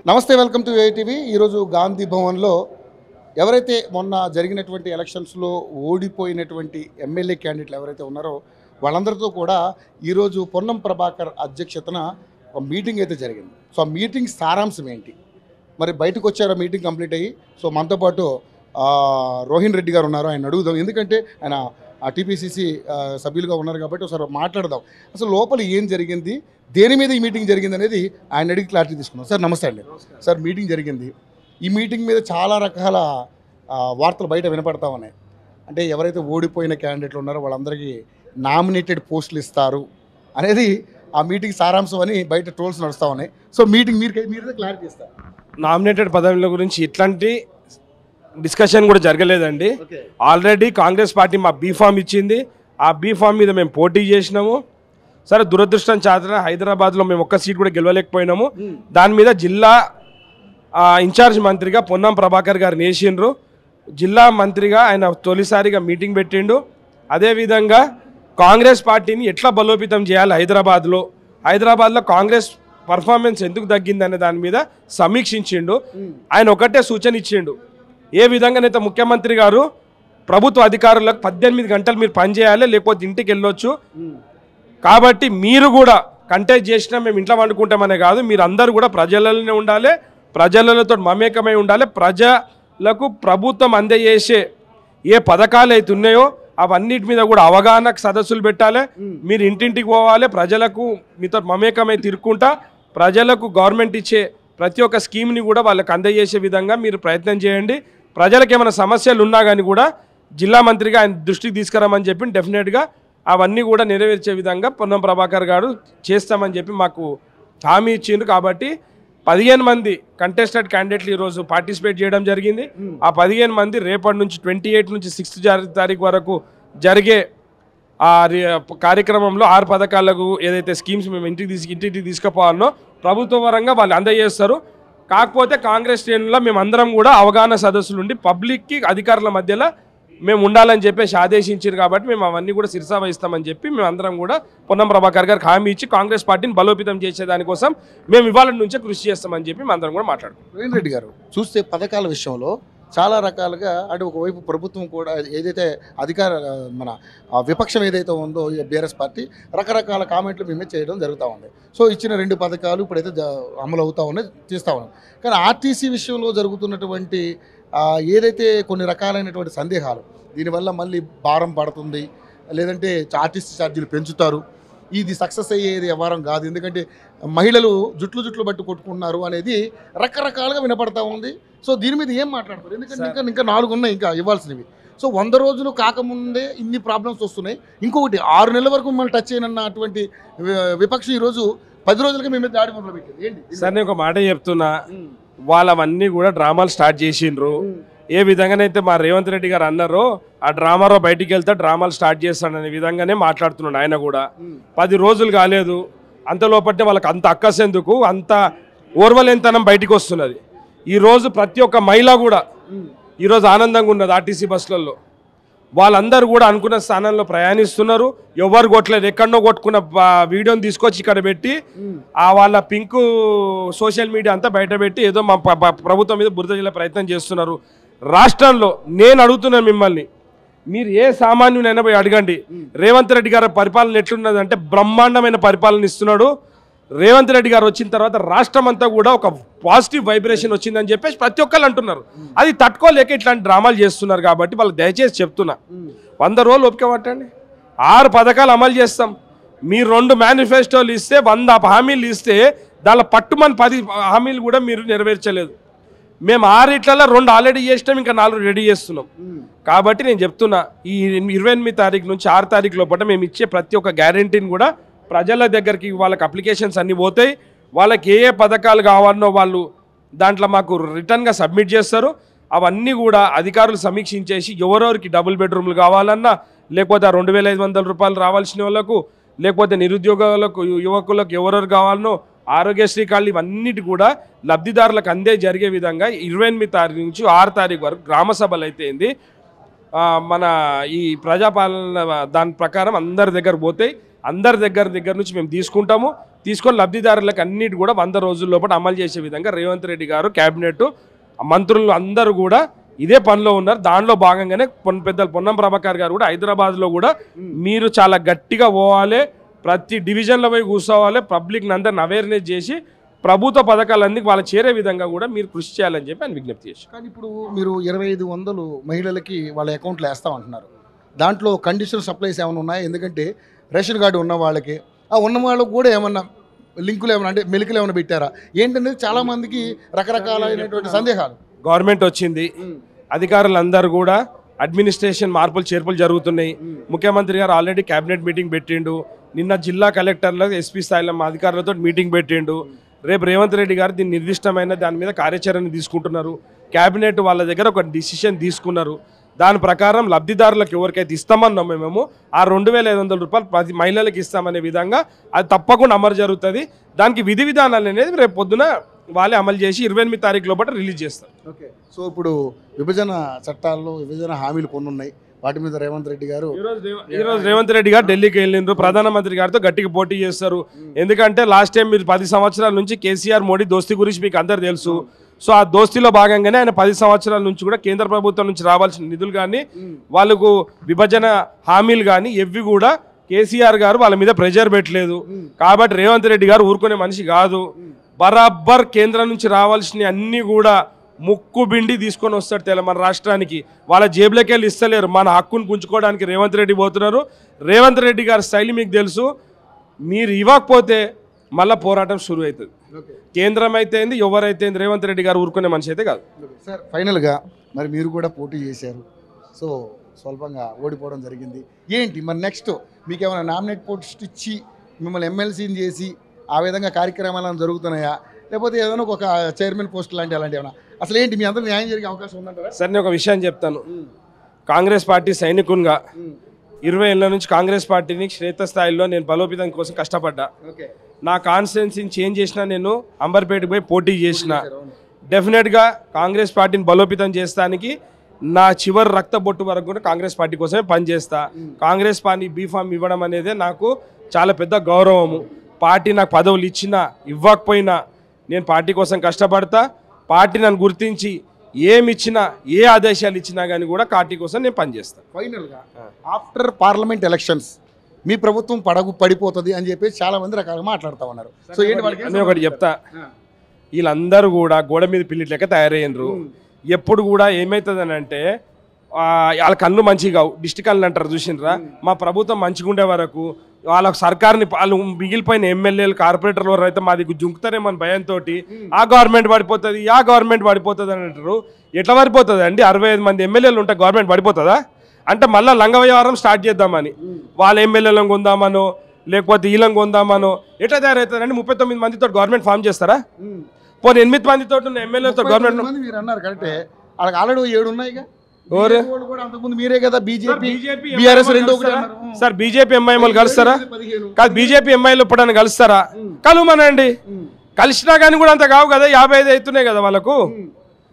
నమస్తే, welcome to ఏఐటీవీ. ఈరోజు గాంధీ భవన్లో ఎవరైతే మొన్న జరిగినటువంటి ఎలక్షన్స్లో ఓడిపోయినటువంటి ఎమ్మెల్యే క్యాండిడేట్లు ఎవరైతే ఉన్నారో వాళ్ళందరితో కూడా ఈరోజు పొన్నం ప్రభాకర్ అధ్యక్షతన ఒక మీటింగ్ అయితే జరిగింది. సో ఆ మీటింగ్ సారాంశం ఏంటి, మరి బయటకు వచ్చారు మీటింగ్ కంప్లీట్ అయ్యి. సో మనతో పాటు రోహిన్ రెడ్డి గారు ఉన్నారు, ఆయన అడుగుదాం. ఎందుకంటే ఆయన టీపీసీసీ సభ్యులుగా ఉన్నారు కాబట్టి ఒకసారి మాట్లాడదాం. అసలు లోపల ఏం జరిగింది, దేని మీద ఈ మీటింగ్ జరిగింది అనేది ఆయన అడిగి క్లారిటీ తీసుకున్నాం. సార్ నమస్తే అండి. సార్ మీటింగ్ జరిగింది, ఈ మీటింగ్ మీద చాలా రకాల వార్తలు బయట వినపడతా ఉన్నాయి. అంటే ఎవరైతే ఓడిపోయిన క్యాండిడేట్లు ఉన్నారో వాళ్ళందరికీ నామినేటెడ్ పోస్టులు ఇస్తారు అనేది ఆ మీటింగ్ సారాంశం అని బయట ట్రోల్స్ నడుస్తూ ఉన్నాయి. సో మీటింగ్ మీరు క్లారిటీ ఇస్తారు. నామినేటెడ్ పదవుల గురించి ఇట్లాంటి డిస్కషన్ కూడా జరగలేదండి. ఆల్రెడీ కాంగ్రెస్ పార్టీ మా బీఫామ్ ఇచ్చింది, ఆ బీఫామ్ మీద మేము పోటీ చేసినాము. సరే, దురదృష్టం చాతన హైదరాబాద్లో మేము ఒక్క సీట్ కూడా గెలవలేకపోయినాము. దాని మీద జిల్లా ఇన్ఛార్జ్ మంత్రిగా పొన్నం ప్రభాకర్ గారు వేసిండ్రు. జిల్లా మంత్రిగా ఆయన తొలిసారిగా మీటింగ్ పెట్టిండు. అదేవిధంగా కాంగ్రెస్ పార్టీని ఎట్లా బలోపేతం చేయాలి హైదరాబాద్లో కాంగ్రెస్ పర్ఫార్మెన్స్ ఎందుకు తగ్గిందనే దాని మీద సమీక్షించిండు. ఆయన ఒకటే సూచన ఇచ్చిండు, ఏ విధంగానైతే ముఖ్యమంత్రి గారు ప్రభుత్వ అధికారులకు 18 గంటలు మీరు పనిచేయాలి, లేకపోతే ఇంటికి వెళ్ళొచ్చు. కాబట్టి మీరు కూడా కంటెస్ట్ చేసినా మేము ఇంట్లో వండుకుంటామనే కాదు, మీరు అందరూ కూడా ప్రజలలోనే ఉండాలి, ప్రజలతో మమేకమై ఉండాలి. ప్రజలకు ప్రభుత్వం అందజేసే ఏ పథకాలు అయితే ఉన్నాయో అవన్నిటి మీద కూడా అవగాహన సదస్సులు పెట్టాలి. మీరు ఇంటింటికి పోవాలి, ప్రజలకు మీతో మమేకమై తిరుక్కుంటా ప్రజలకు గవర్నమెంట్ ఇచ్చే ప్రతి ఒక్క స్కీమ్ని కూడా వాళ్ళకి అందజేసే విధంగా మీరు ప్రయత్నం చేయండి. ప్రజలకు ఏమైనా సమస్యలు ఉన్నా కానీ కూడా జిల్లా మంత్రిగా ఆయన దృష్టికి తీసుకురామని చెప్పి డెఫినెట్గా అవన్నీ కూడా నెరవేర్చే విధంగా పొన్నం ప్రభాకర్ గారు చేస్తామని చెప్పి మాకు హామీ ఇచ్చిండ్రు. కాబట్టి 15 మంది కంటెస్టెడ్ క్యాండిడేట్లు ఈరోజు పార్టిసిపేట్ చేయడం జరిగింది. ఆ 15 మంది రేపటి నుంచి 28 నుంచి 6 తారీఖు వరకు జరిగే ఆ కార్యక్రమంలో 6 పథకాలకు ఏదైతే స్కీమ్స్ మేము ఇంటికి తీసుకుపోవాలనో ప్రభుత్వ పరంగా వాళ్ళు అందజేస్తారు. కాకపోతే కాంగ్రెస్ శ్రేణుల్లో మేమందరం కూడా అవగాహన సదస్సులు ఉండి పబ్లిక్కి అధికారుల మధ్యలో మేము ఉండాలని చెప్పేసి ఆదేశించారు. కాబట్టి మేము అవన్నీ కూడా శిరసా వహిస్తామని చెప్పి మేమందరం కూడా పొన్నం ప్రభాకర్ గారికి హామీ ఇచ్చి కాంగ్రెస్ పార్టీని బలోపేతం చేసేదానికోసం మేము ఇవాళ నుంచే కృషి చేస్తామని చెప్పి మేమందరం కూడా మాట్లాడుతున్నాం. రోహిన్ రెడ్డి గారు, చూస్తే పథకాల విషయంలో చాలా రకాలుగా అంటే ఒకవైపు ప్రభుత్వం కూడా ఏదైతే మన విపక్షం ఏదైతే ఉందో బీఆర్ఎస్ పార్టీ రకరకాల కామెంట్లు మేమే చేయడం జరుగుతూ ఉంది. సో ఇచ్చిన 2 పథకాలు ఇప్పుడైతే అమలు అవుతూ ఉన్నాయి, చేస్తూ ఉన్నాం. కానీ ఆర్టీసీ విషయంలో జరుగుతున్నటువంటి ఏదైతే కొన్ని రకాలైనటువంటి సందేహాలు, దీనివల్ల మళ్ళీ భారం పడుతుంది, లేదంటే ఆర్టీసీ ఛార్జీలు పెంచుతారు, ఇది సక్సెస్ అయ్యేది వ్యవహారం కాదు, ఎందుకంటే మహిళలు జుట్లు బట్టి కొట్టుకుంటున్నారు అనేది రకరకాలుగా వినపడతా ఉంది. సో దీని మీద ఏం మాట్లాడతారు? ఎందుకంటే ఇంకా 4 ఉన్నాయి ఇంకా ఇవ్వాల్సినవి. సో 100 రోజులు కాకముందే ఇన్ని ప్రాబ్లమ్స్ వస్తున్నాయి. ఇంకొకటి 6 నెలల వరకు మిమ్మల్ని టచ్ చేయనన్నటువంటి విపక్షం ఈరోజు 10 రోజులకి మేము దాడి మొదలుపెట్టింది ఏంటి? సార్, నేను ఒక మాట చెప్తున్నా, వాళ్ళవన్నీ కూడా డ్రామాలు స్టార్ట్ చేసిండ్రు. ఏ విధంగానైతే మా రేవంత్ రెడ్డి గారు అన్నారో ఆ డ్రామాలో బయటికి వెళ్తే డ్రామాలు స్టార్ట్ చేస్తాడనే విధంగానే మాట్లాడుతున్నాడు. ఆయన కూడా 10 రోజులు కాలేదు, అంతలోపట్టే వాళ్ళకి అంత అక్కసెందుకు, అంత ఓర్వలేనితనం బయటికి వస్తున్నది. ఈరోజు ప్రతి ఒక్క మహిళ కూడా ఈరోజు ఆనందంగా ఉన్నది. ఆర్టీసీ బస్సులలో వాళ్ళందరూ కూడా అనుకున్న స్థానంలో ప్రయాణిస్తున్నారు. ఎవరు కొట్టలేదు, ఎక్కడో కొట్టుకున్న వీడియోని తీసుకొచ్చి ఇక్కడ పెట్టి వాళ్ళ పింక్ సోషల్ మీడియా అంతా బయట పెట్టి ఏదో మా ప్రభుత్వం మీద బురద జల్లే ప్రయత్నం చేస్తున్నారు. రాష్ట్రంలో నేను అడుగుతున్నాను మిమ్మల్ని, మీరు ఏ సామాన్యునైనా పోయి అడగండి, రేవంత్ రెడ్డి గారి పరిపాలన ఎట్లున్నది అంటే బ్రహ్మాండమైన పరిపాలన ఇస్తున్నాడు. రేవంత్ రెడ్డి గారు వచ్చిన తర్వాత రాష్ట్రం అంతా కూడా ఒక పాజిటివ్ వైబ్రేషన్ వచ్చిందని చెప్పేసి ప్రతి ఒక్కళ్ళు అంటున్నారు. అది తట్టుకోలేక ఇట్లాంటి డ్రామాలు చేస్తున్నారు. కాబట్టి వాళ్ళు దయచేసి చెప్తున్నా, 100 రోజులు ఓపిక పట్టండి, 6 పథకాలు అమలు చేస్తాం. మీరు 2 మేనిఫెస్టోలు ఇస్తే 100 హామీలు ఇస్తే దానిలో పట్టుమని 10 హామీలు కూడా మీరు నెరవేర్చలేదు. మేము 6 2 ఆల్రెడీ చేసినాం, ఇంకా 4 రెడీ చేస్తున్నాం. కాబట్టి నేను చెప్తున్నా, ఈ 28 తారీఖు నుంచి 6 తారీఖు లోపల మేము ఇచ్చే ప్రతి ఒక్క గ్యారెంటీని కూడా ప్రజల దగ్గరికి వాళ్ళకి అప్లికేషన్స్ అన్నీ పోతాయి. వాళ్ళకి ఏ పథకాలు కావాలనో వాళ్ళు దాంట్లో మాకు రిటర్న్గా సబ్మిట్ చేస్తారు. అవన్నీ కూడా అధికారులు సమీక్షించేసి ఎవరెవరికి డబుల్ బెడ్రూమ్లు కావాలన్నా, లేకపోతే 2500 రూపాయలు రావాల్సిన వాళ్ళకు, లేకపోతే నిరుద్యోగులకు యువకులకు ఎవరెవరు కావాలనో ఆరోగ్యశ్రీ కార్డులు ఇవన్నిటి కూడా లబ్ధిదారులకు అందే జరిగే విధంగా 28 తారీఖు నుంచి 6 తారీఖు వరకు గ్రామ సభలు అయితే ఏంది మన ఈ ప్రజాపాలన దాని ప్రకారం అందరి దగ్గర పోతాయి. అందరి దగ్గర నుంచి మేము తీసుకుంటాము. తీసుకొని లబ్ధిదారులకు అన్నిటి కూడా 100 రోజుల లోపల అమలు చేసే విధంగా రేవంత్ రెడ్డి గారు క్యాబినెట్ మంత్రులు అందరూ కూడా ఇదే పనిలో ఉన్నారు. దానిలో భాగంగానే పెద్దలు పొన్నం ప్రభాకర్ గారు కూడా హైదరాబాద్లో కూడా మీరు చాలా గట్టిగా పోవాలి, ప్రతి డివిజన్లో పోయి కూర్చోవాలి, పబ్లిక్ని అందరిని అవేర్నెస్ చేసి ప్రభుత్వ పథకాలన్నీ వాళ్ళ చేరే విధంగా కూడా మీరు కృషి చేయాలని చెప్పి ఆయన విజ్ఞప్తి చేశారు. కానీ ఇప్పుడు మీరు 2500 మహిళలకి వాళ్ళ అకౌంట్లో వేస్తామంటున్నారు. దాంట్లో కండిషన్ సప్లైస్ ఏమైనా ఉన్నాయి? ఎందుకంటే రేషన్ కార్డు ఉన్న వాళ్ళకి ఉన్న వాళ్ళకి కూడా ఏమన్నా లింకులు ఏమైనా అంటే మెలికలు ఏమైనా పెట్టారా ఏంటనేది చాలామందికి రకరకాలైనటువంటి సందేహాలు. గవర్నమెంట్ వచ్చింది, అధికారులందరూ కూడా అడ్మినిస్ట్రేషన్ మార్పులు చేర్పులు జరుగుతున్నాయి. ముఖ్యమంత్రి గారు ఆల్రెడీ క్యాబినెట్ మీటింగ్ పెట్టిండు. నిన్న జిల్లా కలెక్టర్ల ఎస్పీ స్థాయిలో మా అధికారులతో మీటింగ్ పెట్టిండు. రేపు రేవంత్ రెడ్డి గారు దీన్ని నిర్దిష్టమైన దాని మీద కార్యాచరణ తీసుకుంటున్నారు. క్యాబినెట్ వాళ్ళ దగ్గర ఒక డిసిషన్ తీసుకున్నారు. దాని ప్రకారం లబ్ధిదారులకు ఎవరికైతే ఇస్తామన్నాం మేము ఆ 2500 రూపాయలు ప్రతి మహిళలకు ఇస్తామనే విధంగా అది తప్పకుండా అమలు జరుగుతుంది. దానికి విధి విధానాలు అనేది రేపు పొద్దున వాళ్ళే అమలు చేసి 28 తారీఖు లోపల రిలీజ్ చేస్తారు. ఓకే, సో ఇప్పుడు విభజన చట్టాల్లో విభజన హామీలు కొన్ని ఉన్నాయి, వాటి మీద రేవంత్ రెడ్డి గారు ఈరోజు రేవంత్ రెడ్డి గారు ఢిల్లీకి వెళ్ళిండ్రు. ప్రధానమంత్రి గారితో గట్టిగా పోటీ చేస్తారు. ఎందుకంటే లాస్ట్ టైం మీరు 10 సంవత్సరాల నుంచి కేసీఆర్ మోడీ దోస్తీ గురించి మీకు అందరు తెలుసు. సో ఆ దోస్తీలో భాగంగానే ఆయన 10 సంవత్సరాల నుంచి కూడా కేంద్ర ప్రభుత్వం నుంచి రావాల్సిన నిధులు కానీ వాళ్ళకు విభజన హామీలు కానీ ఎవ్వి కూడా కేసీఆర్ గారు వాళ్ళ మీద ప్రెజర్ పెట్టలేదు. కాబట్టి రేవంత్ రెడ్డి గారు ఊరుకునే మనిషి కాదు. బరాబర్ కేంద్రం నుంచి రావాల్సిన అన్నీ కూడా ముక్కు బిండి తీసుకొని వస్తాడు మన రాష్ట్రానికి. వాళ్ళ జేబులకి వెళ్ళి ఇస్తలేరు. మన హక్కును పుంజుకోవడానికి రేవంత్ రెడ్డి పోతున్నారు. రేవంత్ రెడ్డి గారి స్టైల్ మీకు తెలుసు. మీరు ఇవ్వకపోతే మళ్ళీ పోరాటం షురూ అవుతుంది. కేంద్రం అయితే ఎవరైతే రేవంత్ రెడ్డి గారు ఊరుకునే మనిషి అయితే కాదు. సార్ ఫైనల్గా మరి మీరు కూడా పోటీ చేశారు, సో స్వల్పంగా ఓడిపోవడం జరిగింది. ఏంటి మరి నెక్స్ట్ మీకు ఏమైనా నామినేట్ పోస్ట్ ఇచ్చి మిమ్మల్ని ఎమ్మెల్సీని చేసి ఆ విధంగా కార్యక్రమాలు జరుగుతున్నాయా, లేకపోతే ఏదైనా ఒక చైర్మన్ పోస్ట్ లాంటి అలాంటివి ఏమైనా అసలు ఏంటి మీ అందరూ న్యాయం జరిగే అవకాశం ఉందంటారా? సార్ నేను ఒక విషయం చెప్తాను. కాంగ్రెస్ పార్టీ సైనికునిగా 20 ఏళ్ళ నుంచి కాంగ్రెస్ పార్టీని క్షేత్రస్థాయిలో నేను బలోపేతం కోసం కష్టపడ్డా. నా కాన్స్టిట్యున్సీని చేంజ్ చేసిన, నేను అంబర్పేటకు పోయి పోటీ చేసిన. డెఫినెట్గా కాంగ్రెస్ పార్టీని బలోపేతం చేస్తానికి నా చివరి రక్త బొట్టు వరకు కూడా కాంగ్రెస్ పార్టీ కోసమే పనిచేస్తా. కాంగ్రెస్ పార్టీ బీఫామ్ ఇవ్వడం అనేది నాకు చాలా పెద్ద గౌరవము. పార్టీ నాకు పదవులు ఇచ్చినా ఇవ్వకపోయినా నేను పార్టీ కోసం కష్టపడతా. పార్టీ నన్ను గుర్తించి ఏమి ఇచ్చినా ఏ ఆదేశాలు ఇచ్చినా కానీ కూడా పార్టీ కోసం నేను పనిచేస్తాను. ఫైనల్గా ఆఫ్టర్ పార్లమెంట్ ఎలక్షన్స్ మీ ప్రభుత్వం పడిపోతుంది అని చెప్పి చాలా మంది రకాలుగా మాట్లాడుతూ ఉన్నారు. సో ఏంటి నేను ఒకటి చెప్తా, వీళ్ళందరూ కూడా గోడ మీద పిల్లిట్ లెక్క తయారయ్యారు. ఎప్పుడు కూడా ఏమవుతుందని అంటే వాళ్ళ కళ్ళు మంచిగా కావు, డిస్టిక్ కళ్ళు అంటారు చూసినరా. మా ప్రభుత్వం మంచిగా ఉండే వరకు వాళ్ళ సర్కార్ని వాళ్ళు మిగిలిపోయిన ఎమ్మెల్యేలు కార్పొరేటర్లు అయితే మా దగ్గర జుంకుతారేమని భయంతో ఆ గవర్నమెంట్ పడిపోతుంది ఆ గవర్నమెంట్ పడిపోతుంది అని అంటారు. ఎట్లా పడిపోతుంది అండి? 65 మంది ఎమ్మెల్యేలు ఉంటే గవర్నమెంట్ పడిపోతుందా? అంటే మళ్ళీ లంగ వ్యవహారం స్టార్ట్ చేద్దామని వాళ్ళ ఎమ్మెల్యేలను కొందామనో లేకపోతే వీళ్ళని కొందామనో ఎట్లా తయారవుతుందండి? 39 మందితో గవర్నమెంట్ ఫామ్ చేస్తారా? పోనీ 8 మందితో ఉన్న ఎమ్మెల్యేలతో గవర్నమెంట్ మీరు అన్నారు కరెక్టే, వాళ్ళకి ఆల్రెడీ 7 ఉన్నాయి. మీరే కదా బీజేపీ బీఆర్ఎస్ రెండు సార్. బీజేపీ ఎంఐఎంలు కలుస్తారా? కాదు, బీజేపీ ఎంఐఎల్ ఇప్పుడు కలుస్తారా? కలుమనండి. కలిసినా కానీ కూడా అంత కావు కదా, 55 అవుతున్నాయి కదా వాళ్ళకు,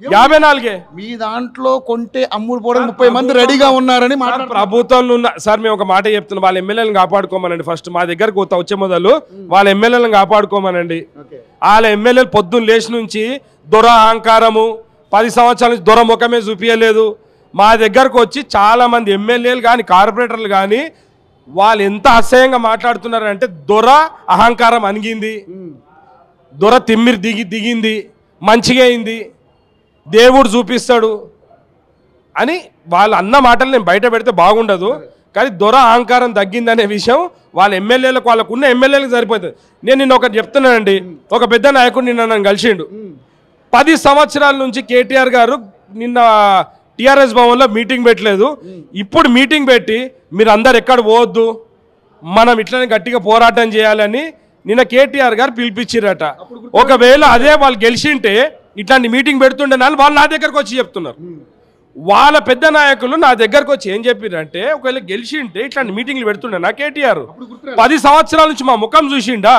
54. మీ దాంట్లో కొంటే అమ్ముడు పోవడం 30 మంది రెడీగా ఉన్నారని ప్రభుత్వంలో ఉన్న సార్. మేము ఒక మాట చెప్తున్నాం, వాళ్ళ ఎమ్మెల్యేలను కాపాడుకోమనండి. ఫస్ట్ మా దగ్గరకు వచ్చే మొదలు వాళ్ళ ఎమ్మెల్యేలను కాపాడుకోమనండి. వాళ్ళ ఎమ్మెల్యేలు పొద్దున్న లేచి నుంచి దొర అహంకారము 10 సంవత్సరాల నుంచి దొర ముఖమే చూపించలేదు. మా దగ్గరకు వచ్చి చాలామంది ఎమ్మెల్యేలు కానీ కార్పొరేటర్లు కానీ వాళ్ళు ఎంత అసహ్యంగా మాట్లాడుతున్నారంటే దొర అహంకారం అణిగింది, దొర తిమ్మిరి దిగింది, మంచిగా అయింది, దేవుడు చూపిస్తాడు అని వాళ్ళు అన్న మాటలు నేను బయట పెడితే బాగుండదు. కానీ దొర అహంకారం తగ్గిందనే విషయం వాళ్ళ ఎమ్మెల్యేలకు వాళ్ళకు ఉన్న ఎమ్మెల్యేలకు సరిపోతుంది. నేను నిన్న ఒకటి చెప్తున్నానండి, ఒక పెద్ద నాయకుడు నిన్న నన్ను కలిసిండు. 10 సంవత్సరాల నుంచి కేటీఆర్ గారు నిన్న టీఆర్ఎస్ భవన్లో మీటింగ్ పెట్టలేదు. ఇప్పుడు మీటింగ్ పెట్టి మీరు అందరు ఎక్కడ పోవద్దు, మనం ఇట్లనే గట్టిగా పోరాటం చేయాలని నిన్న కేటీఆర్ గారు పిలిపించారట. ఒకవేళ అదే వాళ్ళు గెలిచింటే ఇట్లాంటి మీటింగ్ పెడుతుండే వాళ్ళు నా దగ్గరకు వచ్చి చెప్తున్నారు. వాళ్ళ పెద్ద నాయకులు నా దగ్గరకు వచ్చి ఏం చెప్పారంటే ఒకవేళ గెలిచింటే ఇట్లాంటి మీటింగ్లు పెడుతుండే నా కేటీఆర్ 10 సంవత్సరాల నుంచి మా ముఖం చూసిండా.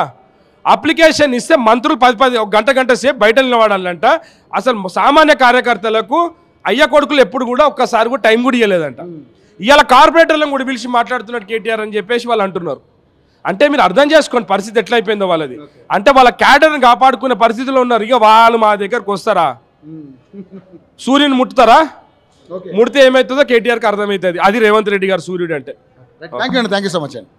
అప్లికేషన్ ఇస్తే మంత్రులు 10 గంట సేపు బయట నిలబడాలంట. అసలు సామాన్య కార్యకర్తలకు అయ్య కొడుకులు ఎప్పుడు కూడా ఒక్కసారి కూడా టైం కూడా ఇవ్వలేదంట. ఇవాళ కార్పొరేటర్లను కూడా పిలిచి మాట్లాడుతున్నాడు కేటీఆర్ అని చెప్పేసి వాళ్ళు అంటున్నారు. అంటే మీరు అర్థం చేసుకోండి పరిస్థితి ఎట్లయిపోయిందో వాళ్ళది. అంటే వాళ్ళ క్యాడర్ని కాపాడుకునే పరిస్థితిలో ఉన్నారు. ఇక వాళ్ళు మా దగ్గరకు వస్తారా? సూర్యుని ముట్టుతారా? ముడితే ఏమవుతుందో కేటీఆర్కి అర్థమవుతుంది. అది రేవంత్ రెడ్డి గారు సూర్యుడు అంటే. థ్యాంక్ యూ అండి, థ్యాంక్ యూ సో మచ్ అండి.